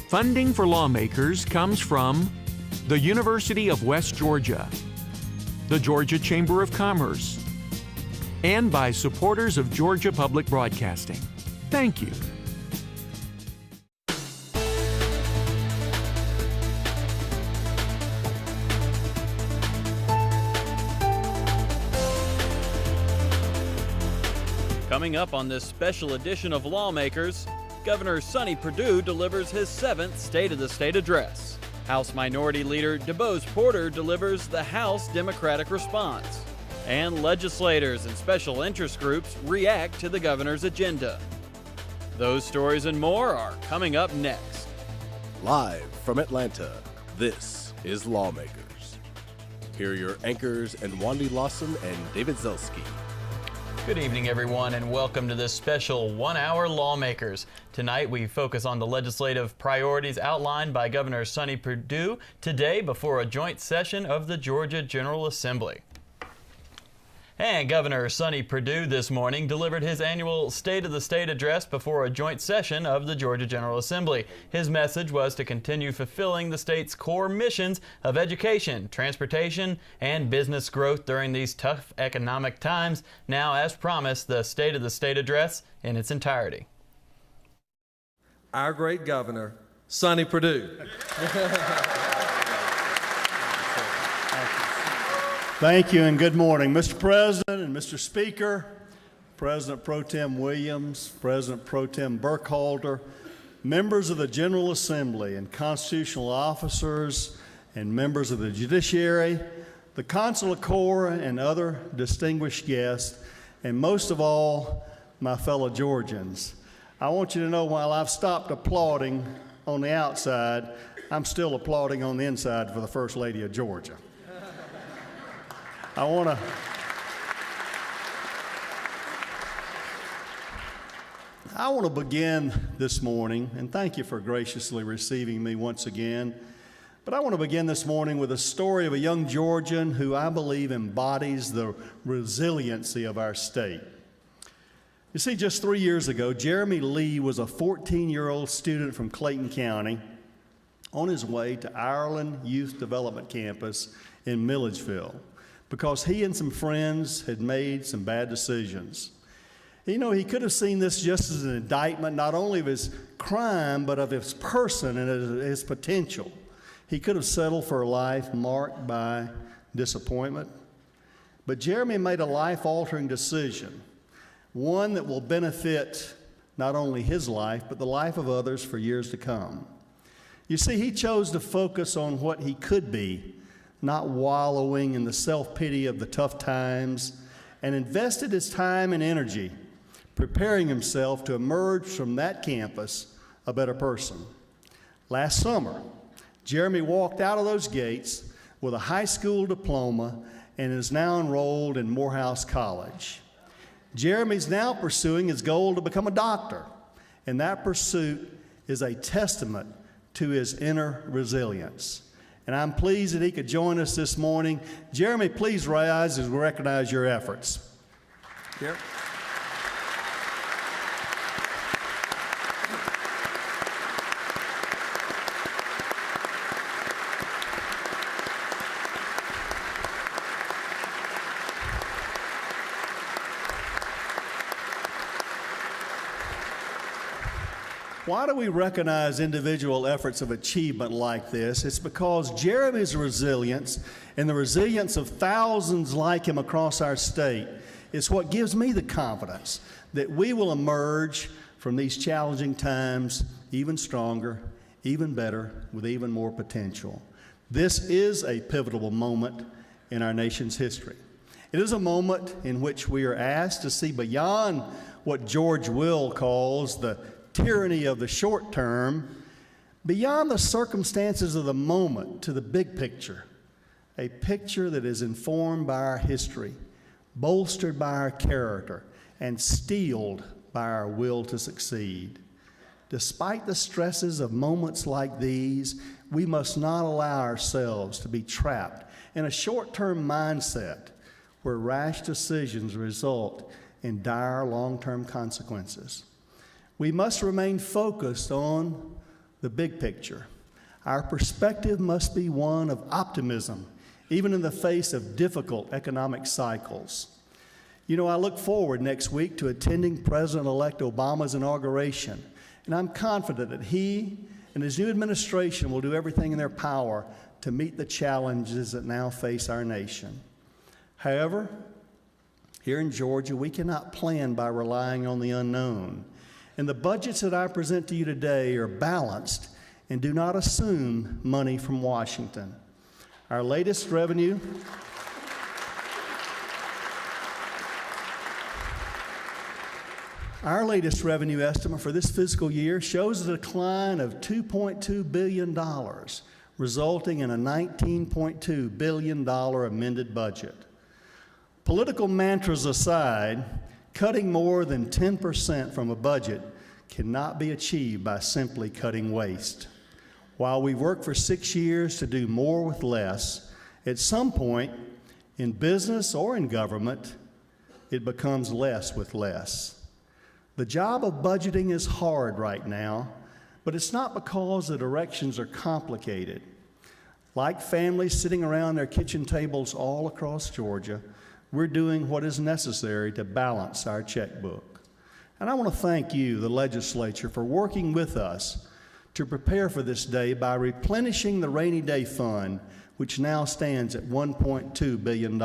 Funding for Lawmakers comes from the University of West Georgia, the Georgia Chamber of Commerce, and by supporters of Georgia Public Broadcasting. Thank you. Coming up on this special edition of Lawmakers, Governor Sonny Perdue delivers his 7th State of the State address. House Minority Leader DuBose Porter delivers the House Democratic response. And legislators and special interest groups react to the governor's agenda. Those stories and more are coming up next. Live from Atlanta, this is Lawmakers. Here are your anchors, and Wandy Lawson and David Zelski. Good evening, everyone, and welcome to this special one-hour Lawmakers. Tonight, we focus on the legislative priorities outlined by Governor Sonny Perdue today before a joint session of the Georgia General Assembly. And Governor Sonny Perdue this morning delivered his annual State of the State address before a joint session of the Georgia General Assembly. His message was to continue fulfilling the state's core missions of education, transportation, and business growth during these tough economic times. Now, as promised, the State of the State address in its entirety. Our great governor, Sonny Perdue. Thank you and good morning, Mr. President and Mr. Speaker, President Pro Tem Williams, President Pro Tem Burkhalter, members of the General Assembly and constitutional officers and members of the judiciary, the Consular Corps and other distinguished guests, and most of all, my fellow Georgians. I want you to know while I've stopped applauding on the outside, I'm still applauding on the inside for the First Lady of Georgia. I want to begin this morning, and thank you for graciously receiving me once again, but I want to begin this morning with a story of a young Georgian who I believe embodies the resiliency of our state. You see, just 3 years ago, Jeremy Lee was a 14-year-old student from Clayton County on his way to Ireland Youth Development Campus in Milledgeville, because he and some friends had made some bad decisions. You know, he could have seen this just as an indictment, not only of his crime, but of his person and his potential. He could have settled for a life marked by disappointment. But Jeremy made a life-altering decision, one that will benefit not only his life, but the life of others for years to come. You see, he chose to focus on what he could be, not wallowing in the self-pity of the tough times, and invested his time and energy preparing himself to emerge from that campus a better person. Last summer, Jeremy walked out of those gates with a high school diploma and is now enrolled in Morehouse College. Jeremy's now pursuing his goal to become a doctor, and that pursuit is a testament to his inner resilience. And I'm pleased that he could join us this morning. Jeremy, please rise as we recognize your efforts. Jeremy. Why do we recognize individual efforts of achievement like this? It's because Jeremy's resilience and the resilience of thousands like him across our state is what gives me the confidence that we will emerge from these challenging times even stronger, even better, with even more potential. This is a pivotal moment in our nation's history. It is a moment in which we are asked to see beyond what George Will calls the tyranny of the short term, beyond the circumstances of the moment to the big picture, a picture that is informed by our history, bolstered by our character, and steeled by our will to succeed. Despite the stresses of moments like these, we must not allow ourselves to be trapped in a short-term mindset where rash decisions result in dire long-term consequences. We must remain focused on the big picture. Our perspective must be one of optimism, even in the face of difficult economic cycles. You know, I look forward next week to attending President-elect Obama's inauguration, and I'm confident that he and his new administration will do everything in their power to meet the challenges that now face our nation. However, here in Georgia, we cannot plan by relying on the unknown. And the budgets that I present to you today are balanced and do not assume money from Washington. Our latest revenue estimate for this fiscal year shows a decline of $2.2 billion, resulting in a $19.2 billion amended budget. Political mantras aside, cutting more than 10% from a budget cannot be achieved by simply cutting waste. While we've worked for 6 years to do more with less, at some point in business or in government, it becomes less with less. The job of budgeting is hard right now, but it's not because the directions are complicated. Like families sitting around their kitchen tables all across Georgia, we're doing what is necessary to balance our checkbook. And I want to thank you, the legislature, for working with us to prepare for this day by replenishing the rainy day fund, which now stands at $1.2 billion.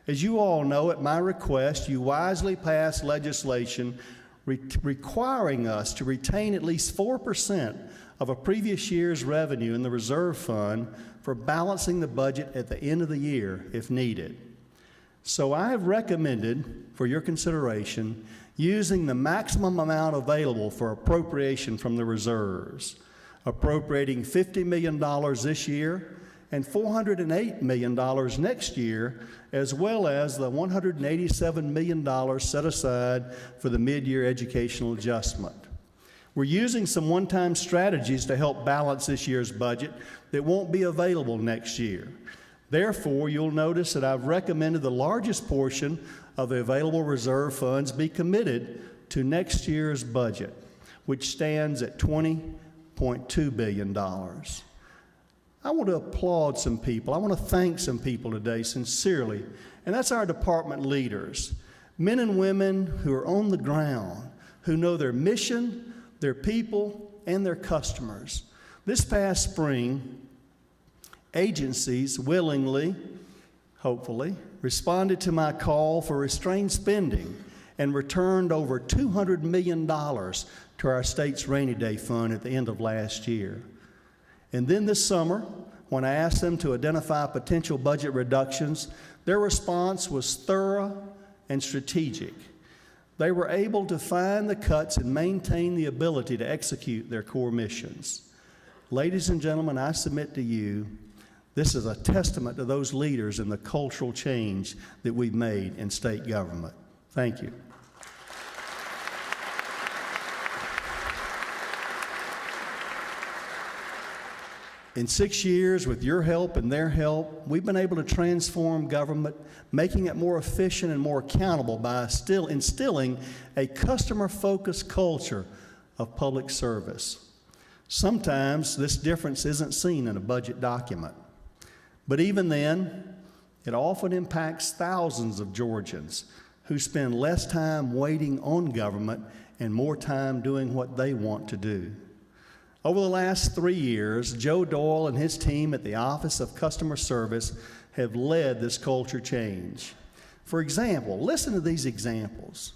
As you all know, at my request, you wisely passed legislation requiring us to retain at least 4% of a previous year's revenue in the reserve fund for balancing the budget at the end of the year if needed. So I have recommended for your consideration using the maximum amount available for appropriation from the reserves, appropriating $50 million this year and $408 million next year, as well as the $187 million set aside for the mid-year educational adjustment. We're using some one-time strategies to help balance this year's budget that won't be available next year. Therefore, you'll notice that I've recommended the largest portion of the available reserve funds be committed to next year's budget, which stands at $20.2 billion. I want to applaud some people. I want to thank some people today sincerely, and that's our department leaders, men and women who are on the ground, who know their mission, their people, and their customers. This past spring, agencies willingly, hopefully, responded to my call for restrained spending and returned over $200 million to our state's rainy day fund at the end of last year. And then this summer, when I asked them to identify potential budget reductions, their response was thorough and strategic. They were able to find the cuts and maintain the ability to execute their core missions. Ladies and gentlemen, I submit to you, this is a testament to those leaders and the cultural change that we've made in state government. Thank you. In 6 years, with your help and their help, we've been able to transform government, making it more efficient and more accountable by still instilling a customer-focused culture of public service. Sometimes this difference isn't seen in a budget document. But even then, it often impacts thousands of Georgians who spend less time waiting on government and more time doing what they want to do. Over the last 3 years, Joe Doyle and his team at the Office of Customer Service have led this culture change. For example, listen to these examples.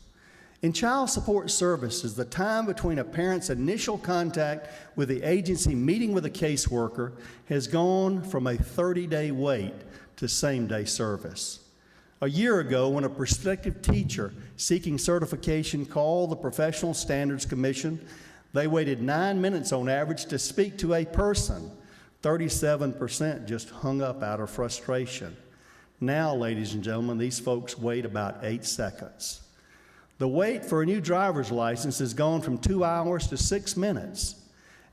In child support services, the time between a parent's initial contact with the agency meeting with a caseworker has gone from a 30-day wait to same-day service. A year ago, when a prospective teacher seeking certification called the Professional Standards Commission, they waited 9 minutes on average to speak to a person. 37% just hung up out of frustration. Now, ladies and gentlemen, these folks wait about 8 seconds. The wait for a new driver's license has gone from 2 hours to 6 minutes,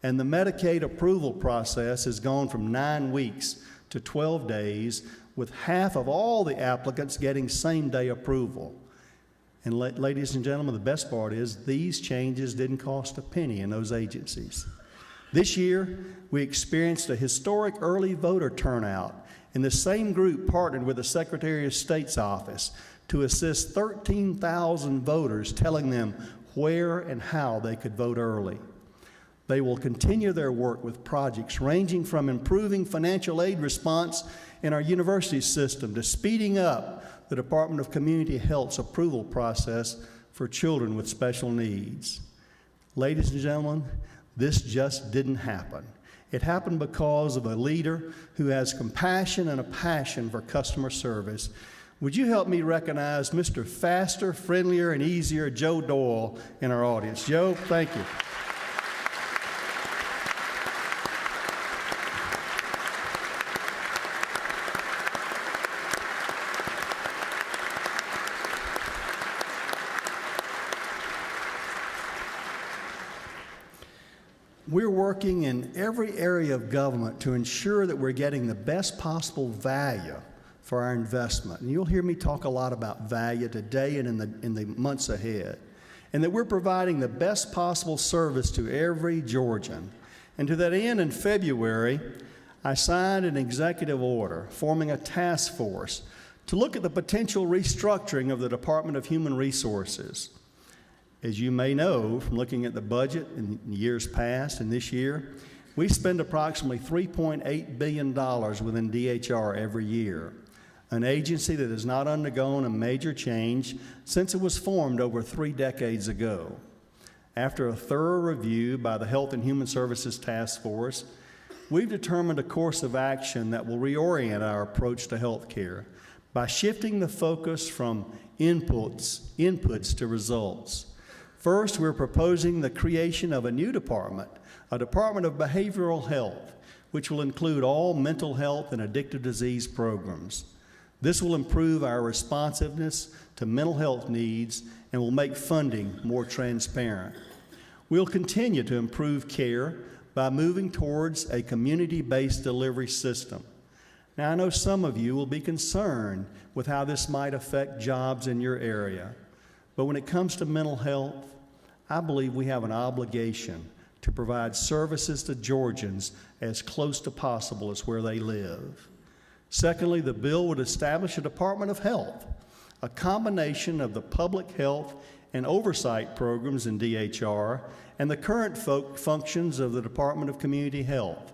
and the Medicaid approval process has gone from 9 weeks to 12 days, with half of all the applicants getting same-day approval. And ladies and gentlemen, the best part is these changes didn't cost a penny in those agencies. This year, we experienced a historic early voter turnout, and the same group partnered with the Secretary of State's office to assist 13,000 voters, telling them where and how they could vote early. They will continue their work with projects ranging from improving financial aid response in our university system to speeding up the Department of Community Health's approval process for children with special needs. Ladies and gentlemen, this just didn't happen. It happened because of a leader who has compassion and a passion for customer service. Would you help me recognize Mr. Faster, Friendlier, and Easier Joe Doyle in our audience? Joe, thank you. We're working in every area of government to ensure that we're getting the best possible value for our investment. And you'll hear me talk a lot about value today and in the months ahead. And that we're providing the best possible service to every Georgian. And to that end, in February, I signed an executive order forming a task force to look at the potential restructuring of the Department of Human Resources. As you may know from looking at the budget in years past and this year, we spend approximately $3.8 billion within DHR every year, an agency that has not undergone a major change since it was formed over 3 decades ago. After a thorough review by the Health and Human Services Task Force, we've determined a course of action that will reorient our approach to health care by shifting the focus from inputs to results. First, we're proposing the creation of a new department, a Department of Behavioral Health, which will include all mental health and addictive disease programs. This will improve our responsiveness to mental health needs and will make funding more transparent. We'll continue to improve care by moving towards a community-based delivery system. Now, I know some of you will be concerned with how this might affect jobs in your area. But when it comes to mental health, I believe we have an obligation to provide services to Georgians as close to possible as where they live. Secondly, the bill would establish a Department of Health, a combination of the public health and oversight programs in DHR and the current functions of the Department of Community Health.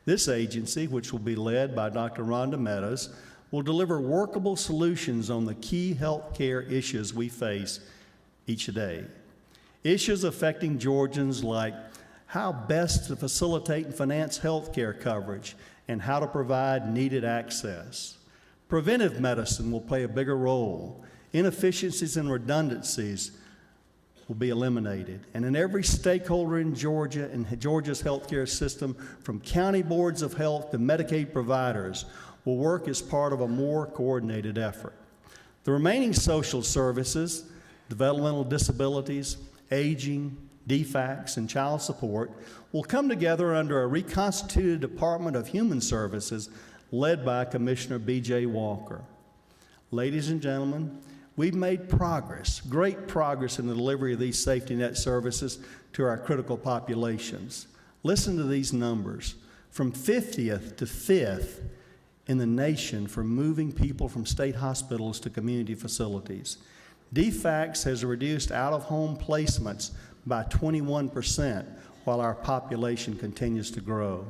This agency, which will be led by Dr. Rhonda Meadows, will deliver workable solutions on the key health care issues we face each day. Issues affecting Georgians like how best to facilitate and finance health care coverage and how to provide needed access. Preventive medicine will play a bigger role. Inefficiencies and redundancies will be eliminated. And in every stakeholder in Georgia and Georgia's healthcare system, from county boards of health to Medicaid providers, will work as part of a more coordinated effort. The remaining social services, developmental disabilities, aging, DFACS, and child support will come together under a reconstituted Department of Human Services led by Commissioner B.J. Walker. Ladies and gentlemen, we've made progress, great progress in the delivery of these safety net services to our critical populations. Listen to these numbers. From 50th to 5th in the nation for moving people from state hospitals to community facilities. DFACS has reduced out-of-home placements by 21% while our population continues to grow.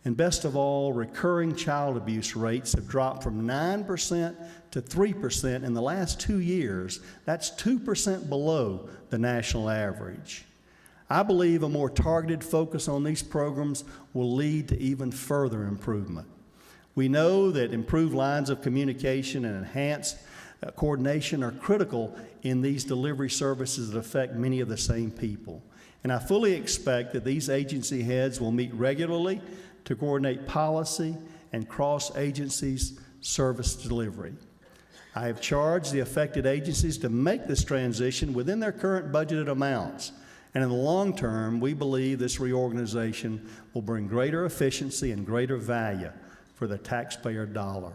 And best of all, recurring child abuse rates have dropped from 9% to 3% in the last 2 years. That's 2% below the national average. I believe a more targeted focus on these programs will lead to even further improvement. We know that improved lines of communication and enhanced coordination are critical in these delivery services that affect many of the same people. And I fully expect that these agency heads will meet regularly to coordinate policy and cross-agencies service delivery. I have charged the affected agencies to make this transition within their current budgeted amounts. And in the long term, we believe this reorganization will bring greater efficiency and greater value for the taxpayer dollar.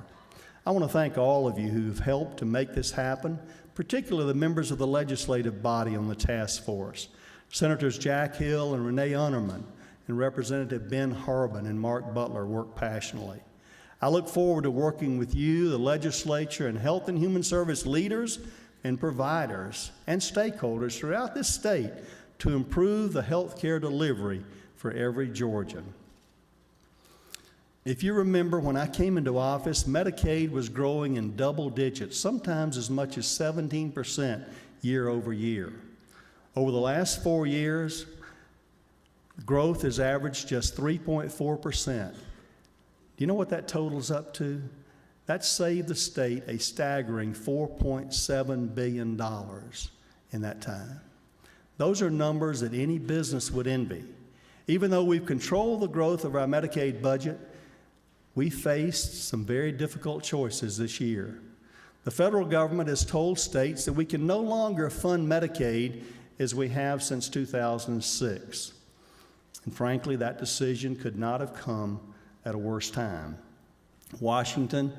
I want to thank all of you who've helped to make this happen, particularly the members of the legislative body on the task force. Senators Jack Hill and Renee Unterman, and Representative Ben Harbin and Mark Butler worked passionately. I look forward to working with you, the legislature, and health and human service leaders and providers and stakeholders throughout this state to improve the health care delivery for every Georgian. If you remember, when I came into office, Medicaid was growing in double digits, sometimes as much as 17% year over year. Over the last 4 years, growth has averaged just 3.4%. Do you know what that totals up to? That saved the state a staggering $4.7 billion in that time. Those are numbers that any business would envy. Even though we've controlled the growth of our Medicaid budget, we faced some very difficult choices this year. The federal government has told states that we can no longer fund Medicaid as we have since 2006. And frankly, that decision could not have come at a worse time. Washington,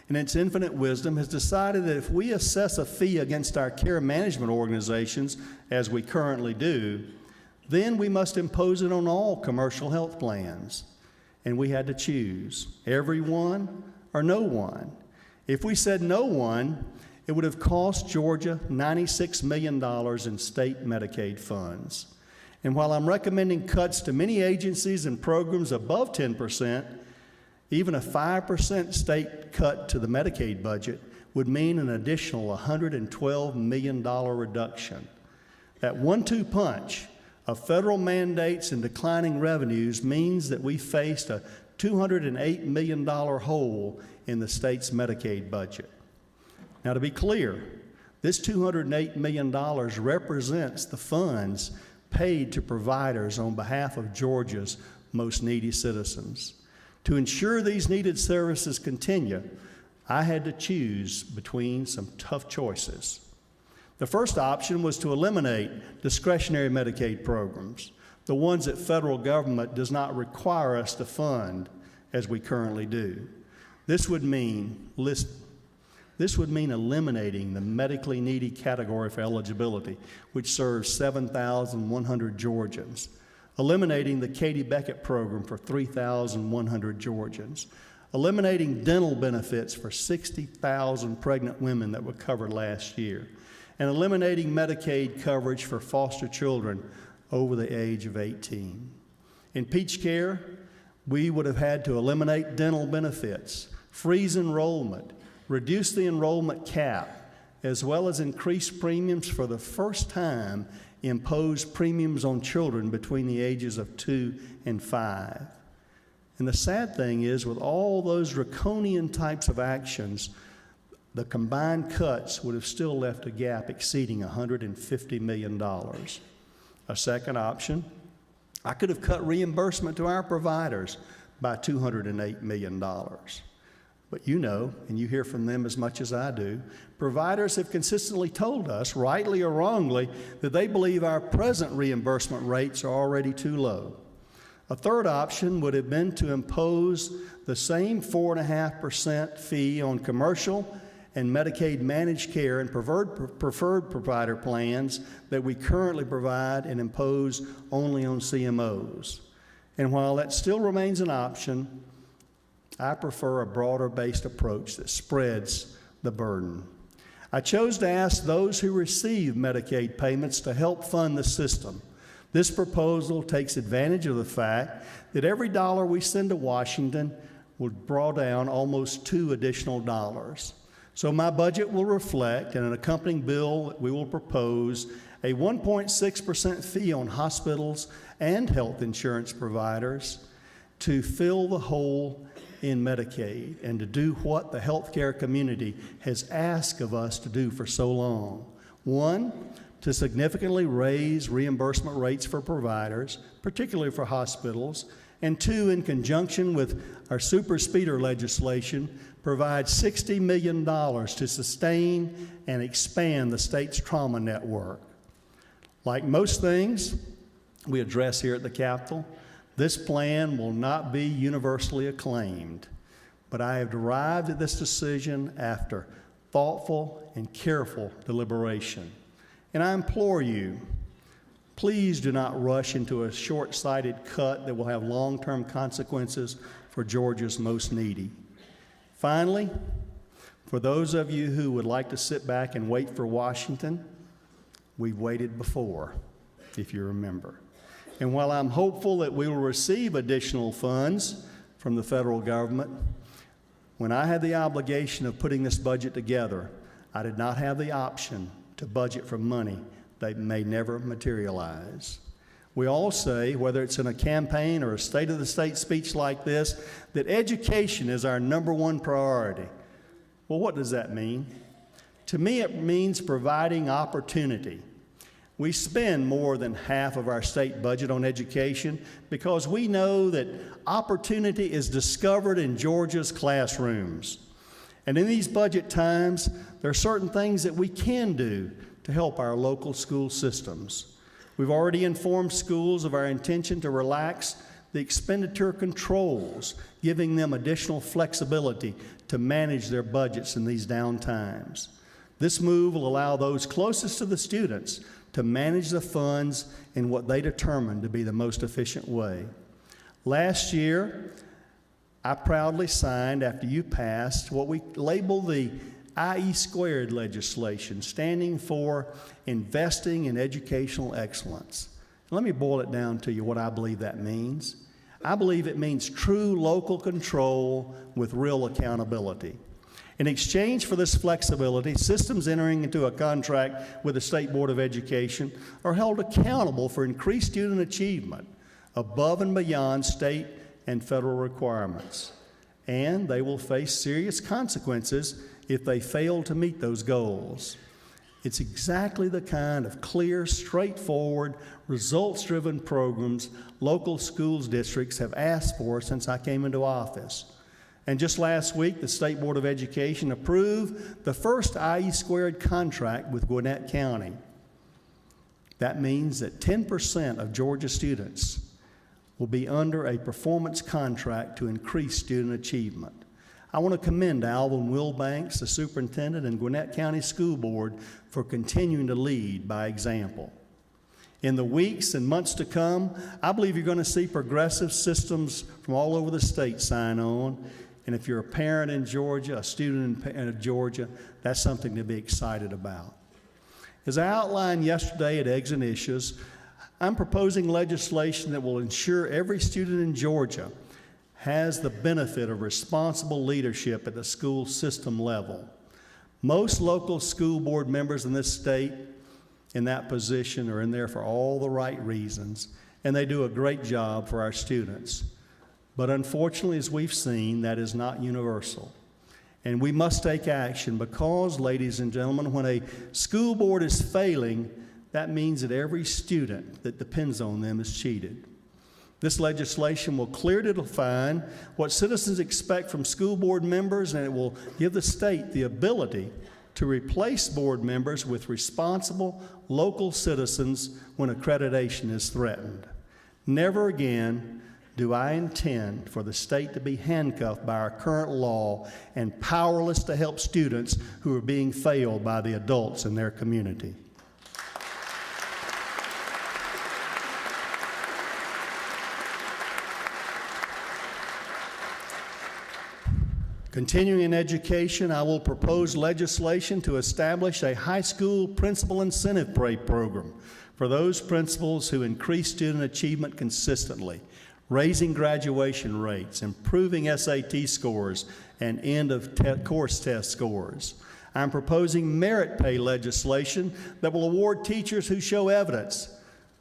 in its infinite wisdom, has decided that if we assess a fee against our care management organizations, as we currently do, then we must impose it on all commercial health plans. And we had to choose, everyone or no one. If we said no one, it would have cost Georgia $96 million in state Medicaid funds. And while I'm recommending cuts to many agencies and programs above 10%, even a 5% state cut to the Medicaid budget would mean an additional $112 million reduction. That 1-2 punch of federal mandates and declining revenues means that we faced a $208 million hole in the state's Medicaid budget. Now, to be clear, this $208 million represents the funds paid to providers on behalf of Georgia's most needy citizens. To ensure these needed services continue, I had to choose between some tough choices. The first option was to eliminate discretionary Medicaid programs, the ones that federal government does not require us to fund as we currently do. This would mean eliminating the medically needy category for eligibility, which serves 7,100 Georgians, eliminating the Katie Beckett program for 3,100 Georgians, eliminating dental benefits for 60,000 pregnant women that were covered last year, and eliminating Medicaid coverage for foster children over the age of 18. In Peach Care, we would have had to eliminate dental benefits, freeze enrollment, reduce the enrollment cap, as well as increase premiums for the first time, impose premiums on children between the ages of 2 and 5. And the sad thing is, with all those draconian types of actions, the combined cuts would have still left a gap exceeding $150 million. A second option, I could have cut reimbursement to our providers by $208 million. But you know, and you hear from them as much as I do, providers have consistently told us, rightly or wrongly, that they believe our present reimbursement rates are already too low. A third option would have been to impose the same 4.5% fee on commercial and Medicaid managed care and preferred provider plans that we currently provide and impose only on CMOs. And while that still remains an option, I prefer a broader-based approach that spreads the burden. I chose to ask those who receive Medicaid payments to help fund the system. This proposal takes advantage of the fact that every dollar we send to Washington will draw down almost $2 additional. So my budget will reflect, in an accompanying bill we will propose, a 1.6% fee on hospitals and health insurance providers to fill the hole in Medicaid and to do what the healthcare community has asked of us to do for so long. One, to significantly raise reimbursement rates for providers, particularly for hospitals, and two, in conjunction with our super speeder legislation, provide $60 million to sustain and expand the state's trauma network. Like most things we address here at the Capitol, this plan will not be universally acclaimed, but I have arrived at this decision after thoughtful and careful deliberation. And I implore you, Please do not rush into a short-sighted cut that will have long-term consequences for Georgia's most needy. Finally, for those of you who would like to sit back and wait for Washington, we've waited before, if you remember. And while I'm hopeful that we will receive additional funds from the federal government, when I had the obligation of putting this budget together, I did not have the option to budget for money that may never materialize. We all say, whether it's in a campaign or a State of the State speech like this, that education is our #1 priority. Well, what does that mean? To me, it means providing opportunity. We spend more than half of our state budget on education because we know that opportunity is discovered in Georgia's classrooms. And in these budget times, there are certain things that we can do to help our local school systems. We've already informed schools of our intention to relax the expenditure controls, giving them additional flexibility to manage their budgets in these down times. This move will allow those closest to the students to manage the funds in what they determine to be the most efficient way. Last year, I proudly signed, after you passed, what we label the IE² legislation, standing for Investing in Educational Excellence. Let me boil it down to you what I believe that means. I believe it means true local control with real accountability. In exchange for this flexibility, systems entering into a contract with the State Board of Education are held accountable for increased student achievement above and beyond state and federal requirements. And they will face serious consequences if they fail to meet those goals. It's exactly the kind of clear, straightforward, results-driven programs local schools districts have asked for since I came into office. And just last week, the State Board of Education approved the first IE² contract with Gwinnett County. That means that 10% of Georgia students will be under a performance contract to increase student achievement. I want to commend Alvin Wilbanks, the superintendent, and Gwinnett County School Board for continuing to lead by example. In the weeks and months to come, I believe you're going to see progressive systems from all over the state sign on. And if you're a parent in Georgia, a student in Georgia, that's something to be excited about. As I outlined yesterday at Eggs and Issues, I'm proposing legislation that will ensure every student in Georgia has the benefit of responsible leadership at the school system level. Most local school board members in this state in that position are in there for all the right reasons, and they do a great job for our students. But unfortunately, as we've seen, that is not universal. And we must take action because, ladies and gentlemen, when a school board is failing, that means that every student that depends on them is cheated. This legislation will clearly define what citizens expect from school board members, and it will give the state the ability to replace board members with responsible local citizens when accreditation is threatened. Never again do I intend for the state to be handcuffed by our current law and powerless to help students who are being failed by the adults in their community. Continuing in education, I will propose legislation to establish a high school principal incentive pay program for those principals who increase student achievement consistently, raising graduation rates, improving SAT scores, and end-of-course test scores. I'm proposing merit pay legislation that will award teachers who show evidence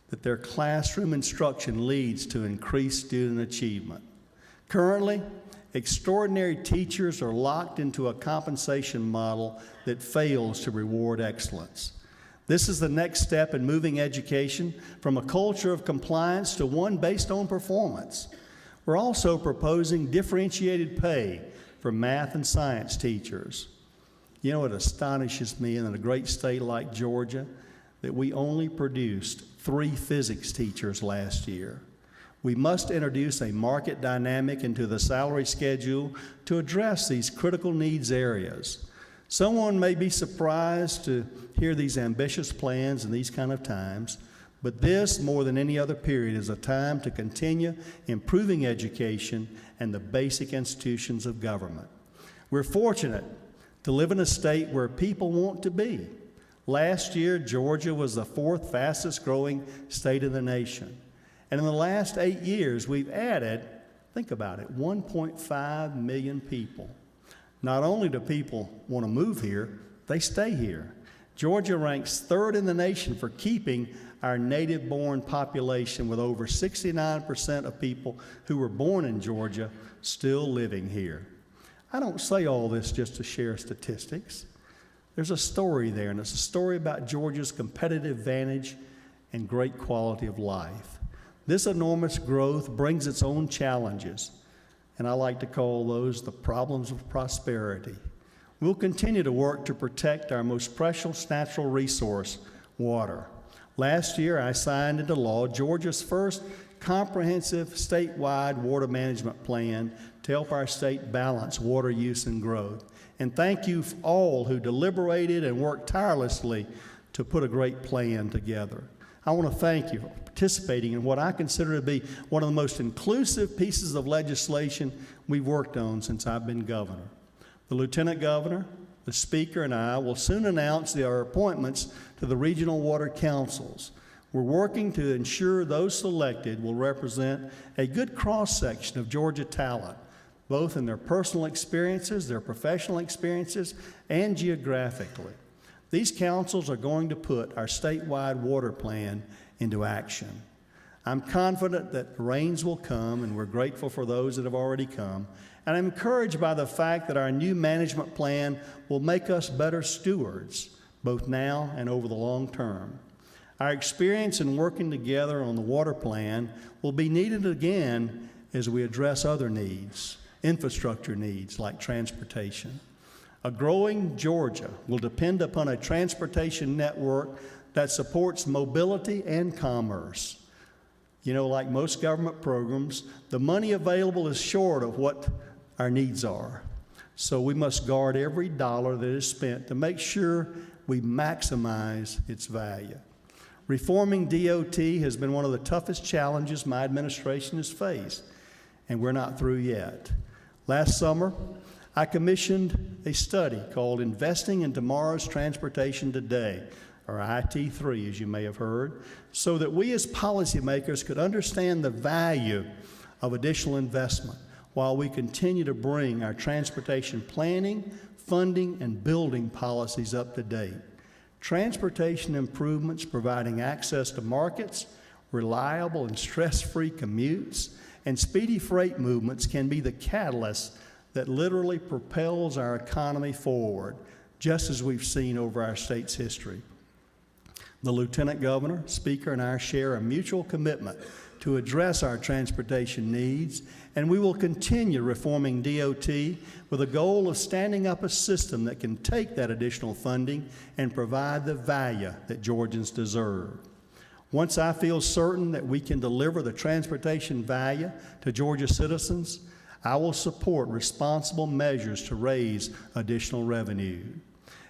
that their classroom instruction leads to increased student achievement. Currently, extraordinary teachers are locked into a compensation model that fails to reward excellence. This is the next step in moving education from a culture of compliance to one based on performance. We're also proposing differentiated pay for math and science teachers. You know, it astonishes me in a great state like Georgia that we only produced 3 physics teachers last year. We must introduce a market dynamic into the salary schedule to address these critical needs areas. Someone may be surprised to hear these ambitious plans in these kind of times, But this, more than any other period, is a time to continue improving education and the basic institutions of government. We're fortunate to live in a state where people want to be. Last year, Georgia was the 4th fastest growing state in the nation. And in the last 8 years, we've added, think about it, 1.5 million people. Not only do people want to move here, they stay here. Georgia ranks 3rd in the nation for keeping our native-born population, with over 69% of people who were born in Georgia still living here. I don't say all this just to share statistics. There's a story there, and it's a story about Georgia's competitive advantage and great quality of life. This enormous growth brings its own challenges, and I like to call those the problems of prosperity. We'll continue to work to protect our most precious natural resource, water. Last year, I signed into law Georgia's first comprehensive statewide water management plan to help our state balance water use and growth. And thank you all who deliberated and worked tirelessly to put a great plan together. I want to thank you for participating in what I consider to be one of the most inclusive pieces of legislation we've worked on since I've been governor. The Lieutenant Governor, the Speaker, and I will soon announce our appointments to the regional water councils. We're working to ensure those selected will represent a good cross-section of Georgia talent, both in their personal experiences, their professional experiences, and geographically. These councils are going to put our statewide water plan into action. I'm confident that the rains will come, and we're grateful for those that have already come. And I'm encouraged by the fact that our new management plan will make us better stewards, both now and over the long term. Our experience in working together on the water plan will be needed again as we address other needs, infrastructure needs like transportation. A growing Georgia will depend upon a transportation network that supports mobility and commerce. You know, like most government programs, the money available is short of what our needs are. So we must guard every dollar that is spent to make sure we maximize its value. Reforming DOT has been one of the toughest challenges my administration has faced, and we're not through yet. Last summer, I commissioned a study called Investing in Tomorrow's Transportation Today, or IT3, as you may have heard, so that we as policymakers could understand the value of additional investment while we continue to bring our transportation planning, funding, and building policies up to date. Transportation improvements providing access to markets, reliable and stress-free commutes, and speedy freight movements can be the catalyst that literally propels our economy forward, just as we've seen over our state's history. The Lieutenant Governor, Speaker, and I share a mutual commitment to address our transportation needs, and we will continue reforming DOT with a goal of standing up a system that can take that additional funding and provide the value that Georgians deserve. Once I feel certain that we can deliver the transportation value to Georgia citizens, I will support responsible measures to raise additional revenue.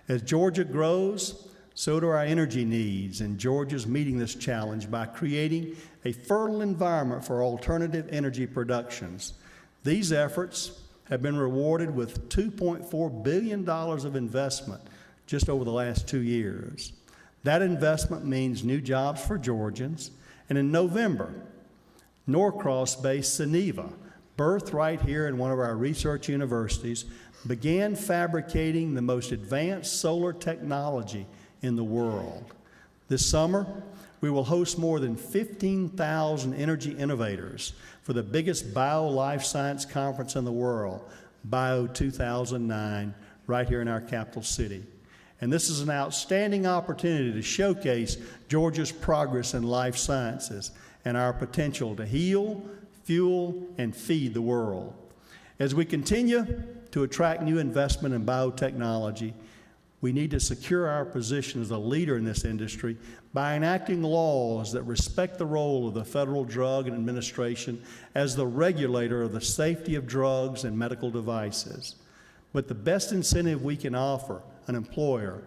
As Georgia grows, so do our energy needs, and Georgia's meeting this challenge by creating a fertile environment for alternative energy productions. These efforts have been rewarded with $2.4 billion of investment just over the last 2 years. That investment means new jobs for Georgians, and in November, Norcross-based Soneva, birthed right here in one of our research universities, began fabricating the most advanced solar technology in the world. This summer, we will host more than 15,000 energy innovators for the biggest bio-life science conference in the world, Bio 2009, right here in our capital city. And this is an outstanding opportunity to showcase Georgia's progress in life sciences and our potential to heal, fuel, and feed the world. As we continue to attract new investment in biotechnology, we need to secure our position as a leader in this industry by enacting laws that respect the role of the Federal Drug Administration as the regulator of the safety of drugs and medical devices. But the best incentive we can offer an employer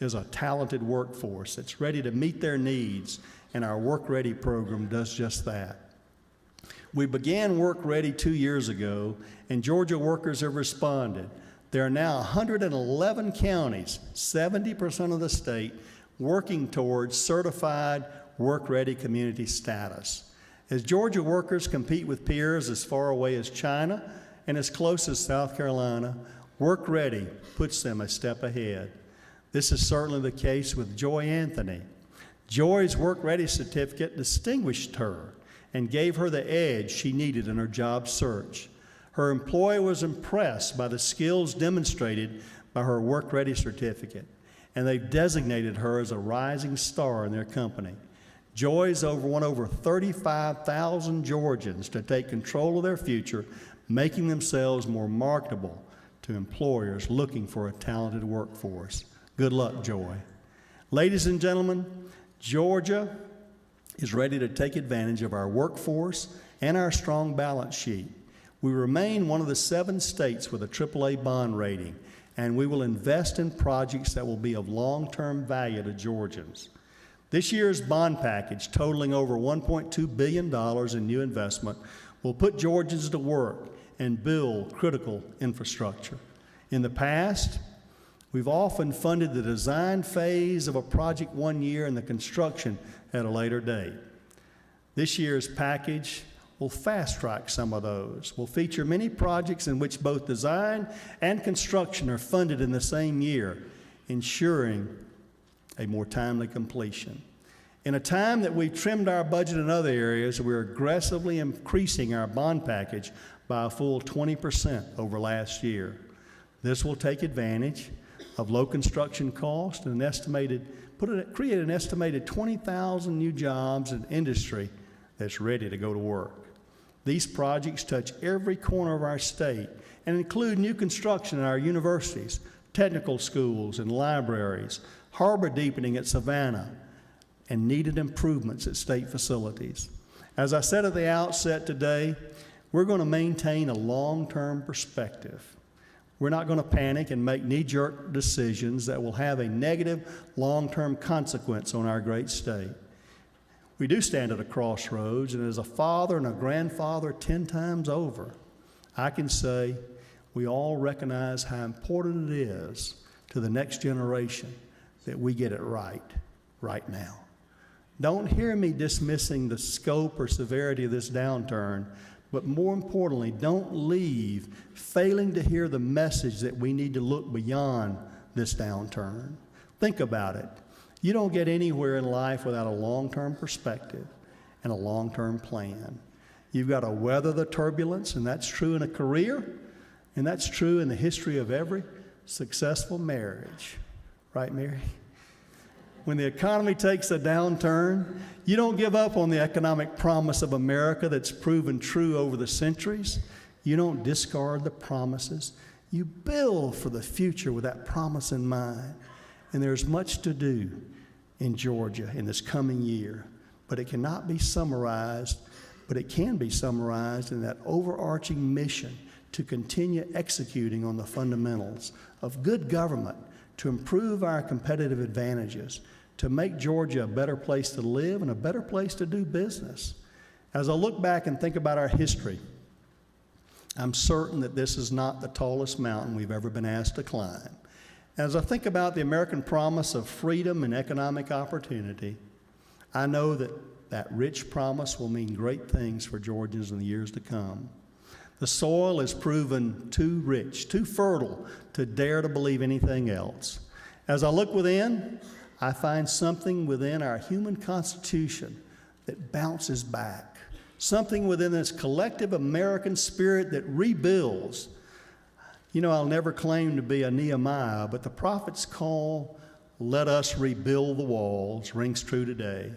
is a talented workforce that's ready to meet their needs, and our Work Ready program does just that. We began Work Ready 2 years ago, and Georgia workers have responded. There are now 111 counties, 70% of the state, working towards certified Work Ready community status. As Georgia workers compete with peers as far away as China and as close as South Carolina, Work Ready puts them a step ahead. This is certainly the case with Joy Anthony. Joy's Work Ready certificate distinguished her and gave her the edge she needed in her job search. Her employer was impressed by the skills demonstrated by her Work Ready certificate, and they've designated her as a rising star in their company. Joy's won over 35,000 Georgians to take control of their future, making themselves more marketable to employers looking for a talented workforce. Good luck, Joy. Ladies and gentlemen, Georgia is ready to take advantage of our workforce and our strong balance sheet. We remain one of the 7 states with a AAA bond rating, and we will invest in projects that will be of long-term value to Georgians. This year's bond package, totaling over $1.2 billion in new investment, will put Georgians to work and build critical infrastructure. In the past, we've often funded the design phase of a project 1 year and the construction at a later date. This year's package will fast-track some of those. We'll feature many projects in which both design and construction are funded in the same year, ensuring a more timely completion. In a time that we've trimmed our budget in other areas, we're aggressively increasing our bond package by a full 20% over last year. This will take advantage of low construction cost and create an estimated 20,000 new jobs in industry that's ready to go to work. These projects touch every corner of our state and include new construction in our universities, technical schools and libraries, harbor deepening at Savannah, and needed improvements at state facilities. As I said at the outset today, we're going to maintain a long-term perspective. We're not going to panic and make knee-jerk decisions that will have a negative long-term consequence on our great state. We do stand at a crossroads, and as a father and a grandfather 10 times over, I can say we all recognize how important it is to the next generation that we get it right now. Don't hear me dismissing the scope or severity of this downturn, but more importantly, don't leave failing to hear the message that we need to look beyond this downturn. Think about it. You don't get anywhere in life without a long-term perspective and a long-term plan. You've got to weather the turbulence, and that's true in a career, and that's true in the history of every successful marriage. Right, Mary? When the economy takes a downturn, you don't give up on the economic promise of America that's proven true over the centuries. You don't discard the promises. You build for the future with that promise in mind. And there's much to do in Georgia in this coming year, but it cannot be summarized, but it can be summarized in that overarching mission to continue executing on the fundamentals of good government, to improve our competitive advantages, to make Georgia a better place to live and a better place to do business. As I look back and think about our history, I'm certain that this is not the tallest mountain we've ever been asked to climb. As I think about the American promise of freedom and economic opportunity, I know that that rich promise will mean great things for Georgians in the years to come. The soil is proven too rich, too fertile to dare to believe anything else. As I look within, I find something within our human constitution that bounces back, something within this collective American spirit that rebuilds. You know, I'll never claim to be a Nehemiah, but the prophet's call, "Let us rebuild the walls," rings true today.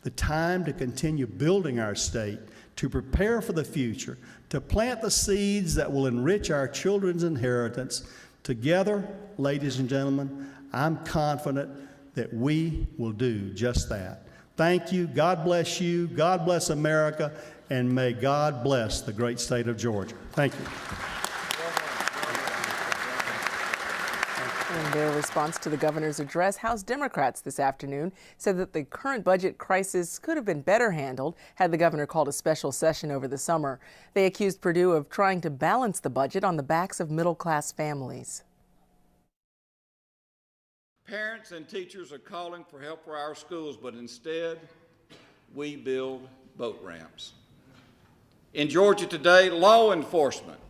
The time to continue building our state, to prepare for the future, to plant the seeds that will enrich our children's inheritance. Together, ladies and gentlemen, I'm confident that we will do just that. Thank you. God bless you. God bless America. And may God bless the great state of Georgia. Thank you. In their response to the governor's address, House Democrats this afternoon said that the current budget crisis could have been better handled had the governor called a special session over the summer. They accused Perdue of trying to balance the budget on the backs of middle-class families. Parents and teachers are calling for help for our schools, but instead, we build boat ramps. In Georgia today, law enforcement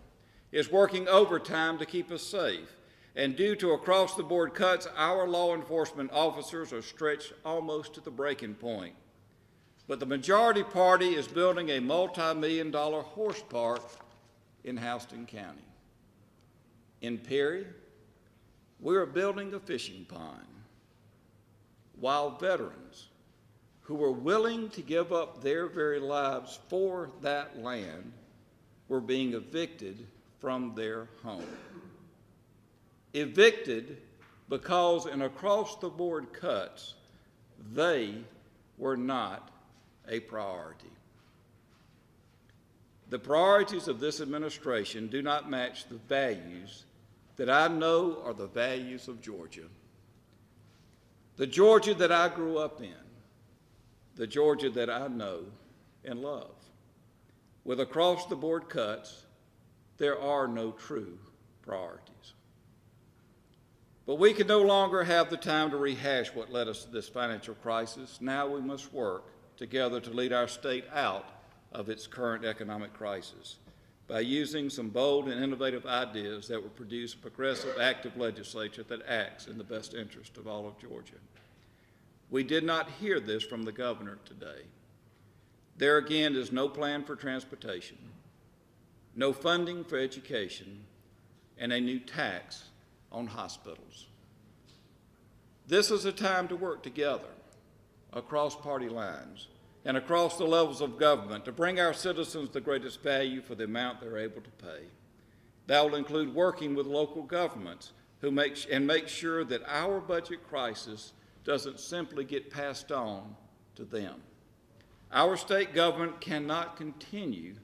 is working overtime to keep us safe. And due to across-the-board cuts, our law enforcement officers are stretched almost to the breaking point. But the majority party is building a multi-million-dollar horse park in Houston County. In Perry, we are building a fishing pond, while veterans who were willing to give up their very lives for that land were being evicted from their home. Evicted because in across-the-board cuts, they were not a priority. The priorities of this administration do not match the values that I know are the values of Georgia. The Georgia that I grew up in, the Georgia that I know and love. With across-the-board cuts, there are no true priorities. But we can no longer have the time to rehash what led us to this financial crisis. Now we must work together to lead our state out of its current economic crisis by using some bold and innovative ideas that will produce a progressive, active legislature that acts in the best interest of all of Georgia. We did not hear this from the governor today. There again is no plan for transportation, no funding for education, and a new tax on hospitals. This is a time to work together across party lines and across the levels of government to bring our citizens the greatest value for the amount they're able to pay. That will include working with local governments make sure that our budget crisis doesn't simply get passed on to them. Our state government cannot continue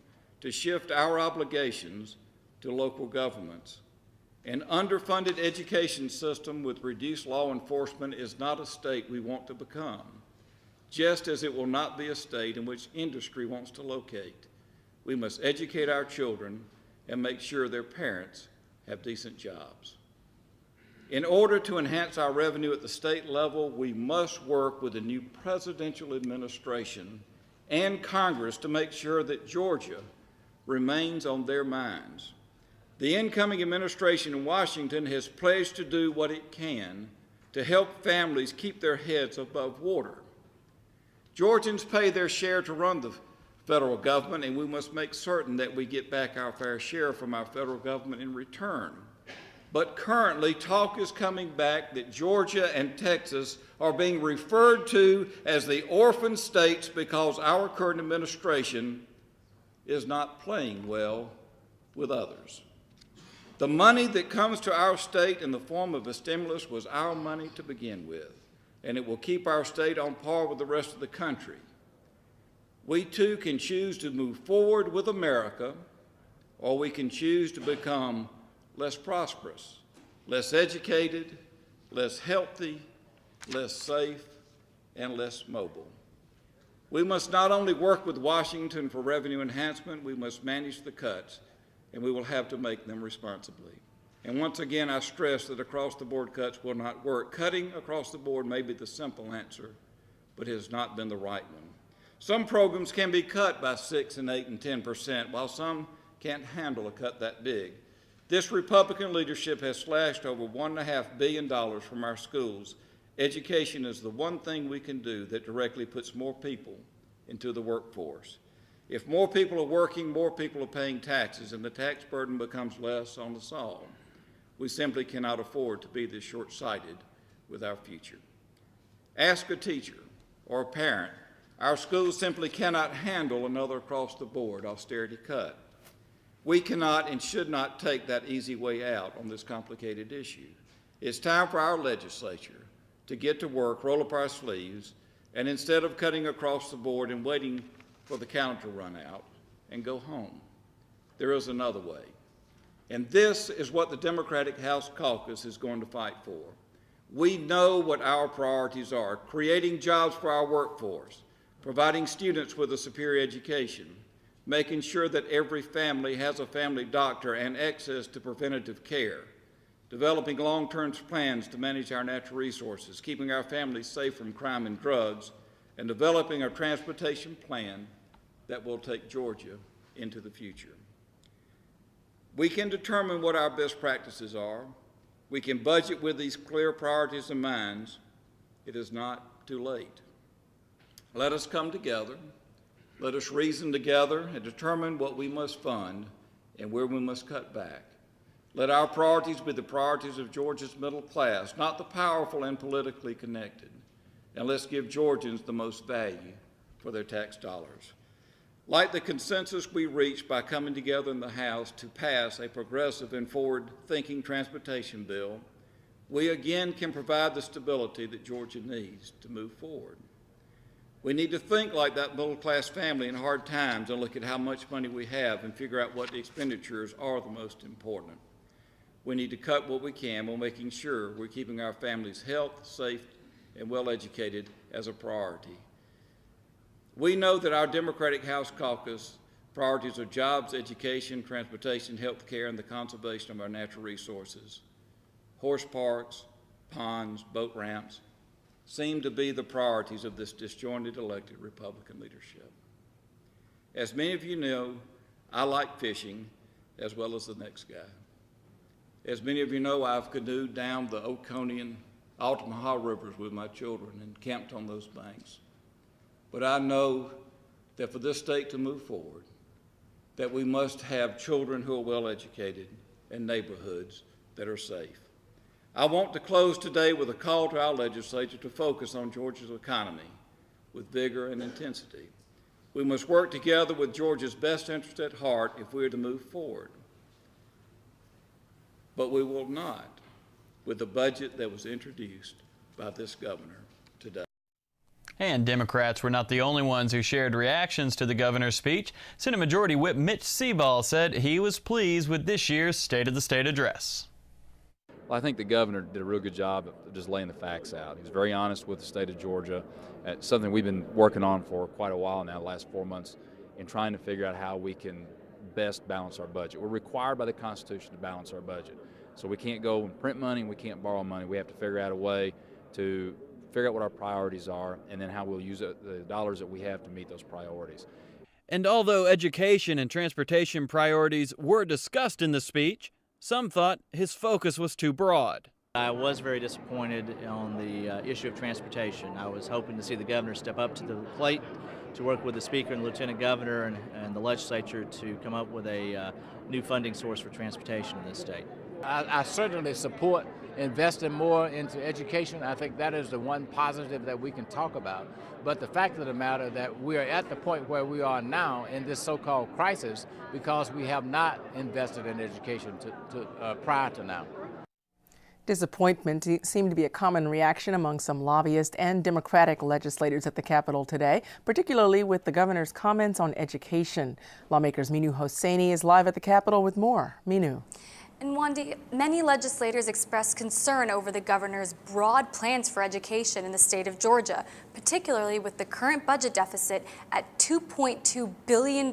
to shift our obligations to local governments. An underfunded education system with reduced law enforcement is not a state we want to become, just as it will not be a state in which industry wants to locate. We must educate our children and make sure their parents have decent jobs. In order to enhance our revenue at the state level, we must work with the new presidential administration and Congress to make sure that Georgia remains on their minds. The incoming administration in Washington has pledged to do what it can to help families keep their heads above water. Georgians pay their share to run the federal government, and we must make certain that we get back our fair share from our federal government in return. But currently, talk is coming back that Georgia and Texas are being referred to as the orphan states because our current administration is not playing well with others. The money that comes to our state in the form of a stimulus was our money to begin with, and it will keep our state on par with the rest of the country. We too can choose to move forward with America, or we can choose to become less prosperous, less educated, less healthy, less safe, and less mobile. We must not only work with Washington for revenue enhancement, we must manage the cuts, and we will have to make them responsibly. And once again, I stress that across-the-board cuts will not work. Cutting across the board may be the simple answer, but it has not been the right one. Some programs can be cut by 6 and 8 and 10%, while some can't handle a cut that big. This Republican leadership has slashed over $1.5 billion from our schools. Education is the one thing we can do that directly puts more people into the workforce. If more people are working, more people are paying taxes, and the tax burden becomes less on us all. We simply cannot afford to be this short-sighted with our future. Ask a teacher or a parent. Our schools simply cannot handle another across-the-board austerity cut. We cannot and should not take that easy way out on this complicated issue. It's time for our legislature to get to work, roll up our sleeves, and instead of cutting across the board and waiting for the calendar to run out and go home, there is another way. And this is what the Democratic House Caucus is going to fight for. We know what our priorities are: creating jobs for our workforce, providing students with a superior education, making sure that every family has a family doctor and access to preventative care, developing long-term plans to manage our natural resources, keeping our families safe from crime and drugs, and developing a transportation plan that will take Georgia into the future. We can determine what our best practices are. We can budget with these clear priorities in mind. It is not too late. Let us come together. Let us reason together and determine what we must fund and where we must cut back. Let our priorities be the priorities of Georgia's middle class, not the powerful and politically connected. And let's give Georgians the most value for their tax dollars. Like the consensus we reached by coming together in the House to pass a progressive and forward-thinking transportation bill, we again can provide the stability that Georgia needs to move forward. We need to think like that middle-class family in hard times and look at how much money we have and figure out what the expenditures are the most important. We need to cut what we can while making sure we're keeping our families' health, safe, and well-educated as a priority. We know that our Democratic House Caucus priorities are jobs, education, transportation, health care, and the conservation of our natural resources. Horse parks, ponds, boat ramps seem to be the priorities of this disjointed elected Republican leadership. As many of you know, I like fishing as well as the next guy. As many of you know, I've canoed down the Oconee, Altamaha rivers with my children and camped on those banks. But I know that for this state to move forward, that we must have children who are well educated and neighborhoods that are safe. I want to close today with a call to our legislature to focus on Georgia's economy with vigor and intensity. We must work together with Georgia's best interest at heart if we are to move forward. But we will not with the budget that was introduced by this governor today. And Democrats were not the only ones who shared reactions to the governor's speech. Senate Majority Whip Mitch Seaball said he was pleased with this year's State of the State address. Well, I think the governor did a real good job of just laying the facts out. He was very honest with the state of Georgia. It's something we've been working on for quite a while now, the last 4 months, in trying to figure out how we can best balance our budget. We're required by the Constitution to balance our budget. So we can't go and print money and we can't borrow money. We have to figure out a way to figure out what our priorities are and then how we'll use the dollars that we have to meet those priorities. And although education and transportation priorities were discussed in the speech, some thought his focus was too broad. I was very disappointed on the issue of transportation. I was hoping to see the governor step up to the plate to work with the speaker and lieutenant governor and the legislature to come up with a new funding source for transportation in this state. I certainly support investing more into education. I think that is the one positive that we can talk about. But the fact of the matter that we are at the point where we are now in this so-called crisis because we have not invested in education prior to now. Disappointment seemed to be a common reaction among some lobbyists and Democratic legislators at the Capitol today, particularly with the governor's comments on education. Lawmakers Minu Hosseini is live at the Capitol with more. Minu. And Wandy, many legislators expressed concern over the governor's broad plans for education in the state of Georgia, particularly with the current budget deficit at $2.2 billion.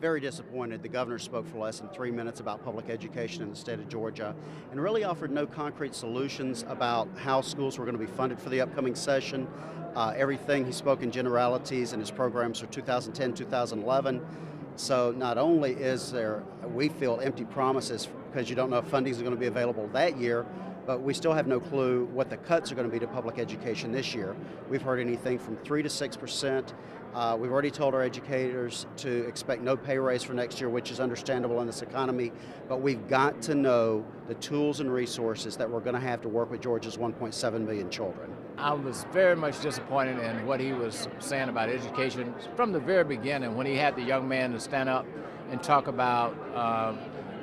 Very disappointed. The governor spoke for less than 3 minutes about public education in the state of Georgia and really offered no concrete solutions about how schools were going to be funded for the upcoming session. Everything he spoke in generalities in his programs for 2010-2011. So not only is there, we feel, empty promises because you don't know if funding is going to be available that year, but we still have no clue what the cuts are going to be to public education this year. We've heard anything from 3 to 6%. We've already told our educators to expect no pay raise for next year, which is understandable in this economy, but we've got to know the tools and resources that we're going to have to work with Georgia's 1.7 million children. I was very much disappointed in what he was saying about education from the very beginning when he had the young man to stand up and talk about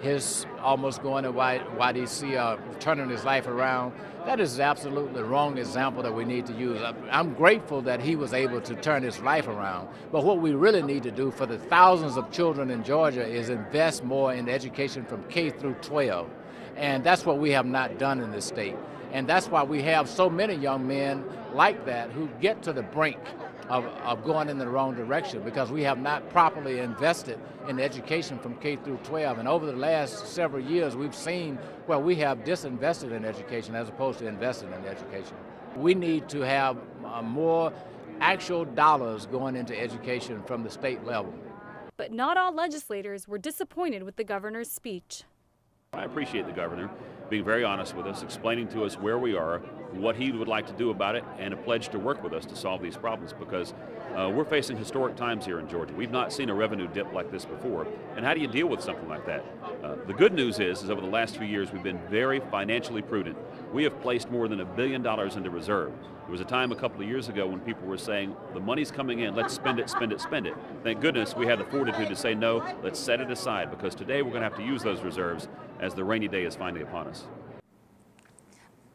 his almost going to YDC, turning his life around. That is absolutely the wrong example that we need to use. I'm grateful that he was able to turn his life around, but what we really need to do for the thousands of children in Georgia is invest more in education from K through 12. And that's what we have not done in this state. And that's why we have so many young men like that who get to the brink of going in the wrong direction, because we have not properly invested in education from K through 12. And over the last several years, we've seen where we have disinvested in education as opposed to investing in education. We need to have more actual dollars going into education from the state level. But not all legislators were disappointed with the governor's speech. I appreciate the governor being very honest with us, explaining to us where we are, what he would like to do about it, and a pledge to work with us to solve these problems, because we're facing historic times here in Georgia. We've not seen a revenue dip like this before. And how do you deal with something like that? The good news is over the last few years, we've been very financially prudent. We have placed more than $1 billion into reserve. There was a time a couple of years ago when people were saying, the money's coming in, let's spend it, spend it, spend it. Thank goodness we had the fortitude to say, no, let's set it aside, because today we're going to have to use those reserves as the rainy day is finally upon us.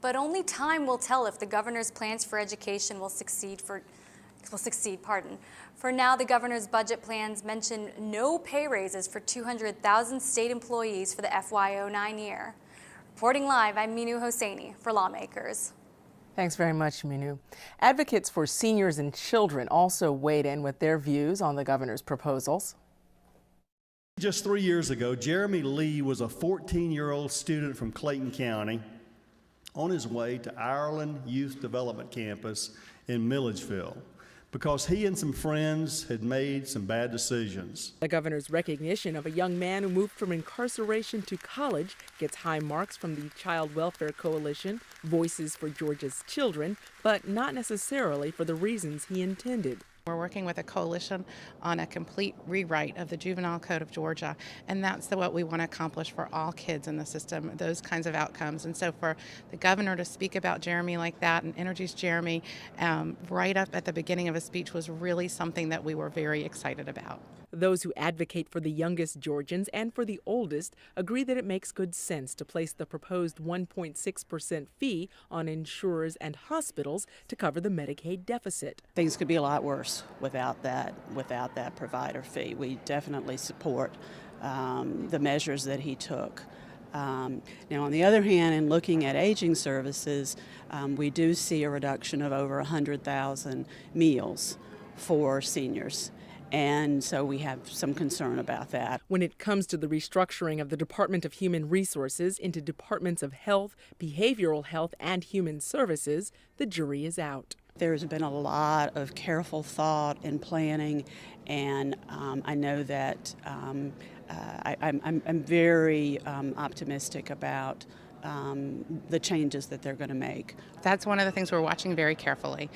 But only time will tell if the governor's plans for education will succeed. For now, the governor's budget plans mention no pay raises for 200,000 state employees for the FY09 year. Reporting live, I'm Minu Hosseini for Lawmakers. Thanks very much, Minu. Advocates for seniors and children also weighed in with their views on the governor's proposals. Just 3 years ago, Jeremy Lee was a 14-year-old student from Clayton County on his way to Ireland Youth Development Campus in Milledgeville because he and some friends had made some bad decisions. The governor's recognition of a young man who moved from incarceration to college gets high marks from the Child Welfare Coalition, Voices for Georgia's Children, but not necessarily for the reasons he intended. We're working with a coalition on a complete rewrite of the Juvenile Code of Georgia, and that's what we want to accomplish for all kids in the system, those kinds of outcomes. And so for the governor to speak about Jeremy like that and introduce Jeremy right up at the beginning of his speech was really something that we were very excited about. Those who advocate for the youngest Georgians and for the oldest agree that it makes good sense to place the proposed 1.6% fee on insurers and hospitals to cover the Medicaid deficit. Things could be a lot worse without that provider fee. We definitely support the measures that he took. Now, on the other hand, in looking at aging services, we do see a reduction of over 100,000 meals for seniors. And so we have some concern about that. When it comes to the restructuring of the Department of Human Resources into departments of health, behavioral health, and human services, the jury is out. There's been a lot of careful thought and planning, and I know that I'm very optimistic about the changes that they're going to make. That's one of the things we're watching very carefully.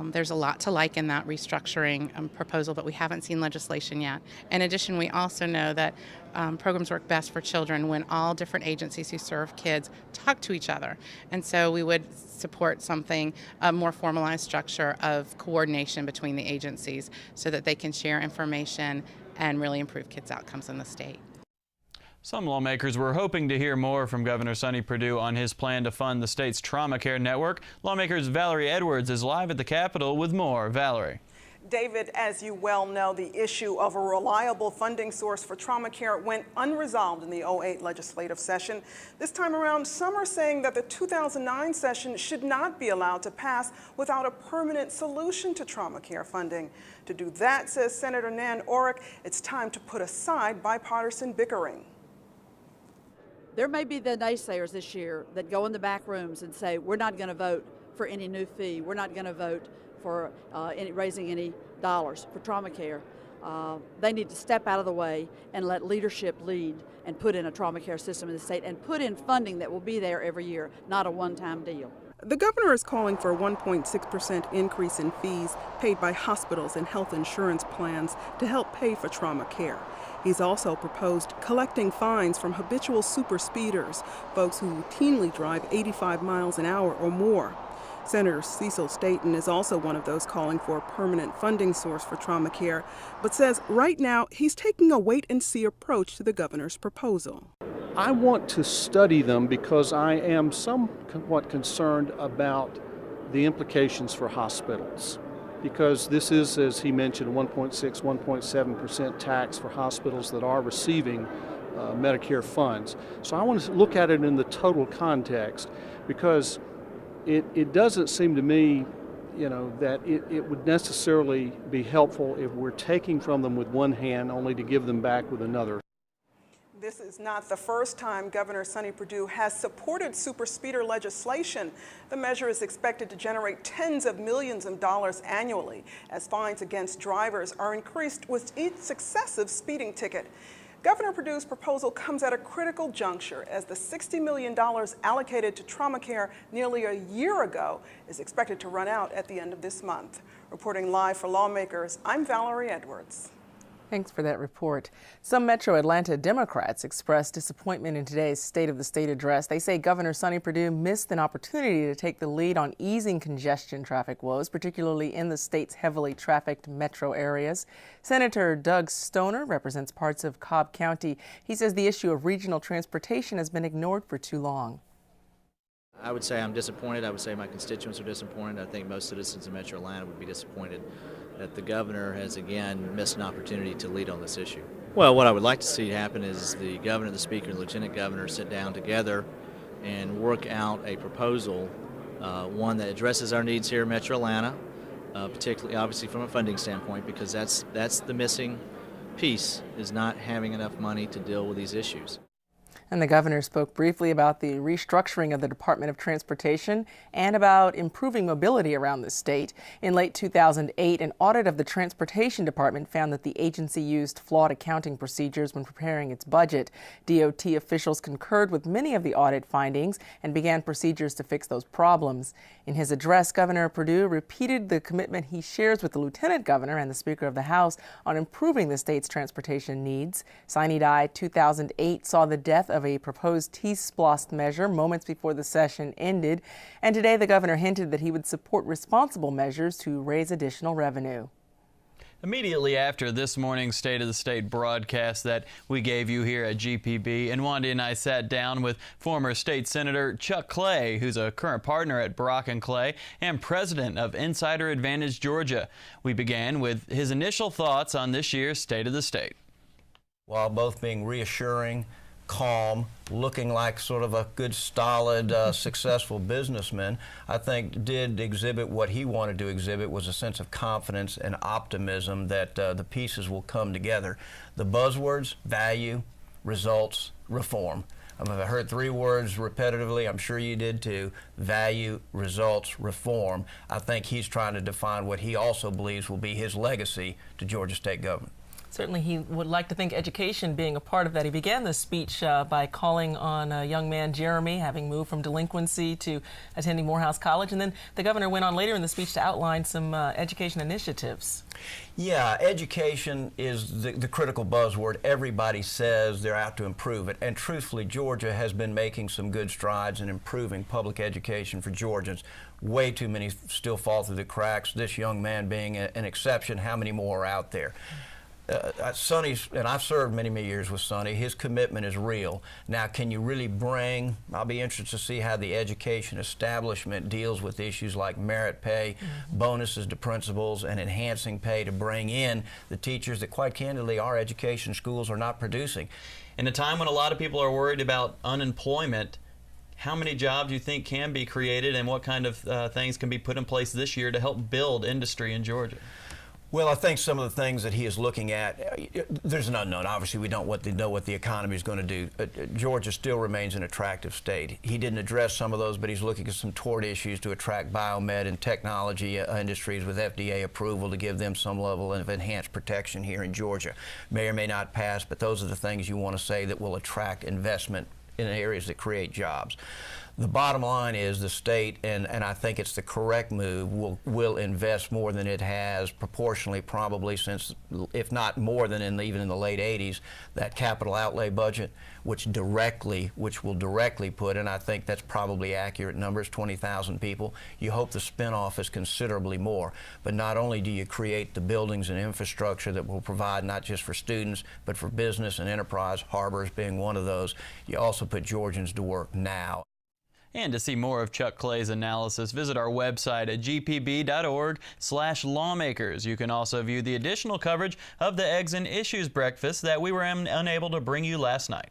There's a lot to like in that restructuring proposal, but we haven't seen legislation yet. In addition, we also know that programs work best for children when all different agencies who serve kids talk to each other. And so we would support something, a more formalized structure of coordination between the agencies so that they can share information and really improve kids' outcomes in the state. Some lawmakers were hoping to hear more from Governor Sonny Perdue on his plan to fund the state's trauma care network. Lawmakers Valerie Edwards is live at the Capitol with more. Valerie. David, as you well know, the issue of a reliable funding source for trauma care went unresolved in the 2008 legislative session. This time around, some are saying that the 2009 session should not be allowed to pass without a permanent solution to trauma care funding. To do that, says Senator Nan Orrick, it's time to put aside bipartisan bickering. There may be the naysayers this year that go in the back rooms and say, we're not going to vote for any new fee. We're not going to vote for raising any dollars for trauma care. They need to step out of the way and let leadership lead and put in a trauma care system in the state and put in funding that will be there every year, not a one-time deal. The governor is calling for a 1.6% increase in fees paid by hospitals and health insurance plans to help pay for trauma care. He's also proposed collecting fines from habitual super speeders, folks who routinely drive 85 miles an hour or more. Senator Cecil Staton is also one of those calling for a permanent funding source for trauma care, but says right now he's taking a wait-and-see approach to the governor's proposal. I want to study them because I am somewhat concerned about the implications for hospitals. Because this is, as he mentioned, 1.6, 1.7% tax for hospitals that are receiving Medicare funds. So I want to look at it in the total context, because it doesn't seem to me, that it would necessarily be helpful if we're taking from them with one hand only to give them back with another. This is not the first time Governor Sonny Perdue has supported superspeeder legislation. The measure is expected to generate tens of millions of dollars annually, as fines against drivers are increased with each successive speeding ticket. Governor Perdue's proposal comes at a critical juncture, as the $60 million allocated to trauma care nearly a year ago is expected to run out at the end of this month. Reporting live for Lawmakers, I'm Valerie Edwards. Thanks for that report. Some Metro Atlanta Democrats expressed disappointment in today's State of the State address. They say Governor Sonny Perdue missed an opportunity to take the lead on easing congestion traffic woes, particularly in the state's heavily trafficked metro areas. Senator Doug Stoner represents parts of Cobb County. He says the issue of regional transportation has been ignored for too long. I would say I'm disappointed. I would say my constituents are disappointed. I think most citizens in Metro Atlanta would be disappointed that the governor has again missed an opportunity to lead on this issue. Well, what I would like to see happen is the governor, the speaker, and lieutenant governor sit down together and work out a proposal, one that addresses our needs here in Metro Atlanta, particularly obviously from a funding standpoint, because that's the missing piece, is not having enough money to deal with these issues. And the governor spoke briefly about the restructuring of the Department of Transportation and about improving mobility around the state. In late 2008, an audit of the Transportation Department found that the agency used flawed accounting procedures when preparing its budget. DOT officials concurred with many of the audit findings and began procedures to fix those problems. In his address, Governor Perdue repeated the commitment he shares with the lieutenant governor and the Speaker of the House on improving the state's transportation needs. Sine Die 2008 saw the death of a proposed T-SPLOST measure moments before the session ended, and today the governor hinted that he would support responsible measures to raise additional revenue. Immediately after this morning's State of the State broadcast that we gave you here at GPB, and Wanda and I sat down with former State Senator Chuck Clay, who's a current partner at Brock & Clay and president of Insider Advantage Georgia. We began with his initial thoughts on this year's State of the State. While both being reassuring, calm, looking like sort of a good, solid, successful businessman, I think did exhibit what he wanted to exhibit, was a sense of confidence and optimism that the pieces will come together. The buzzwords: value, results, reform. I heard three words repetitively. I'm sure you did too. Value, results, reform. I think he's trying to define what he also believes will be his legacy to Georgia state government. Certainly he would like to think education being a part of that. He began this speech by calling on young man Jeremy, having moved from delinquency to attending Morehouse College. And then the governor went on later in the speech to outline some education initiatives. Yeah, education is the critical buzzword. Everybody says they're out to improve it. And truthfully, Georgia has been making some good strides in improving public education for Georgians. Way too many still fall through the cracks. This young man being an exception. How many more are out there? Sonny's, and I've served many, many years with Sonny, his commitment is real. Now, can you really bring, I'll be interested to see how the education establishment deals with issues like merit pay, bonuses to principals, and enhancing pay to bring in the teachers that, quite candidly, our education schools are not producing. In a time when a lot of people are worried about unemployment, how many jobs do you think can be created, and what kind of things can be put in place this year to help build industry in Georgia? Well, I think some of the things that he is looking at, there's an unknown. Obviously, we don't know what the economy is going to do. Georgia still remains an attractive state. He didn't address some of those, but he's looking at some toward issues to attract biomed and technology industries with FDA approval to give them some level of enhanced protection here in Georgia. May or may not pass, but those are the things you want to say that will attract investment in areas that create jobs. The bottom line is the state, and I think it's the correct move, will invest more than it has proportionally probably since, if not more than even in the late 80s, that capital outlay budget, which will directly put, and I think that's probably accurate numbers, 20,000 people. You hope the spinoff is considerably more. But not only do you create the buildings and infrastructure that will provide not just for students, but for business and enterprise, harbors being one of those, you also put Georgians to work now. And to see more of Chuck Clay's analysis, visit our website at gpb.org/lawmakers. You can also view the additional coverage of the Eggs and Issues breakfast that we were unable to bring you last night.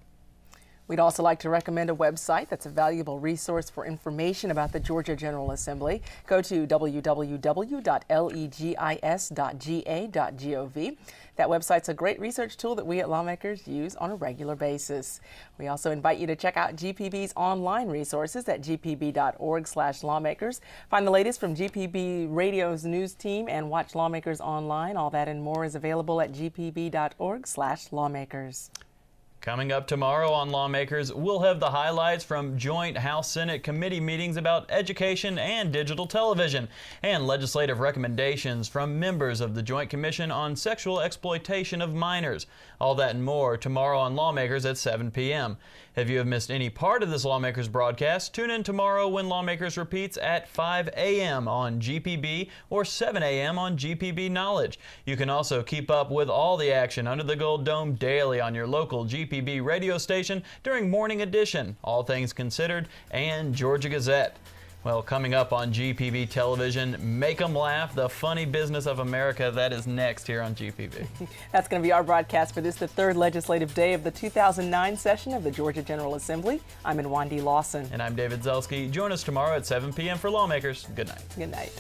We'd also like to recommend a website that's a valuable resource for information about the Georgia General Assembly. Go to www.legis.ga.gov. That website's a great research tool that we at Lawmakers use on a regular basis. We also invite you to check out GPB's online resources at gpb.org/lawmakers. Find the latest from GPB Radio's news team and watch Lawmakers online. All that and more is available at gpb.org/lawmakers. Coming up tomorrow on Lawmakers, we'll have the highlights from joint House-Senate committee meetings about education and digital television, and legislative recommendations from members of the Joint Commission on Sexual Exploitation of Minors. All that and more tomorrow on Lawmakers at 7 p.m. If you have missed any part of this Lawmakers broadcast, tune in tomorrow when Lawmakers repeats at 5 a.m. on GPB or 7 a.m. on GPB Knowledge. You can also keep up with all the action under the Gold Dome daily on your local GPB radio station during Morning Edition, All Things Considered, and Georgia Gazette. Well, coming up on GPB television, Make 'em Laugh, the funny business of America. That is next here on GPB. That's going to be our broadcast for this, the third legislative day of the 2009 session of the Georgia General Assembly. I'm Wandy Lawson. And I'm David Zelski. Join us tomorrow at 7 p.m. for Lawmakers. Good night. Good night.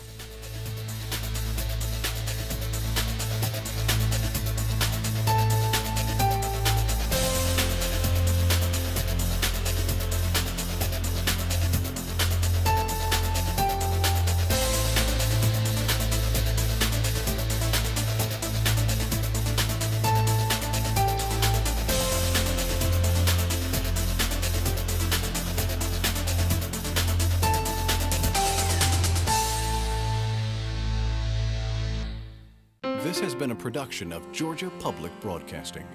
This has been a production of Georgia Public Broadcasting.